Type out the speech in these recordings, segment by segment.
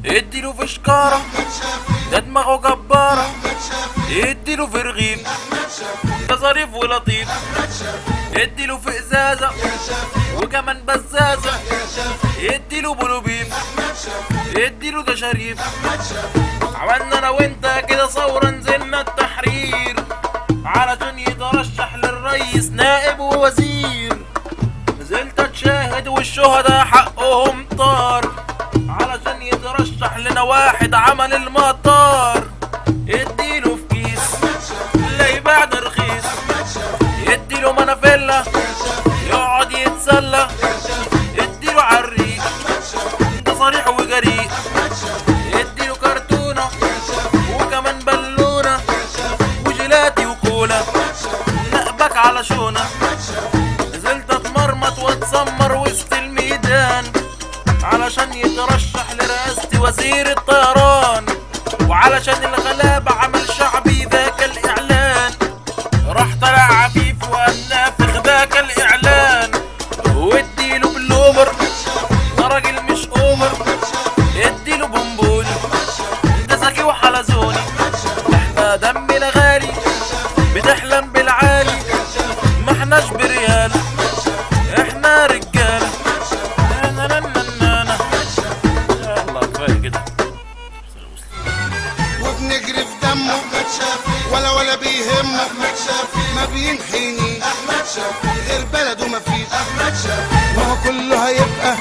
اديله في شكارة ده دماغه جبارة، اديله في رغيف ده ظريف ولطيف، اديله في ازازة وكمان بزازة، اديله بلوبيف اديله ده شريف. عملنا انا وانت كده ثورة نزلنا التحرير علشان يترشح للرئيس نائب ووزير، نزلت اتشاهد والشهداء حقهم طار علشان يترشح لنا واحد عمل المطار. اديله في كيس لا يباع ده رخيص، اديله منافيلا يقعد يتسلى، اديله عريق ده صريح وجريء، اديله كرتونة وكمان بالونة وجيلاتي وكولا نقبك على شونة. نزلت اتمرمط واتسمر وسط الميدان علشان يترشح لرئاسة وزير الطيران، وعلشان الغلابة عمل شعبي ذاك الإعلان، راح طلع عفيف وقام نافخ ذاك الإعلان. واديله بالأوبر ده راجل مش أوبر، اديله بونبوني ده ذكي وحلزوني، احنا دمنا غالي بتحلم بالعالي، ما احناش بريال احنا رجالة. يلا كفاية كده. وبنجري في دمه ولا بيهمه، ما بينحيني غير بلده ما فيش، ما هو كله هيبقى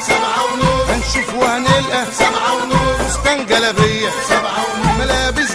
هنشوف وهنلقى فستان جلابية ملابس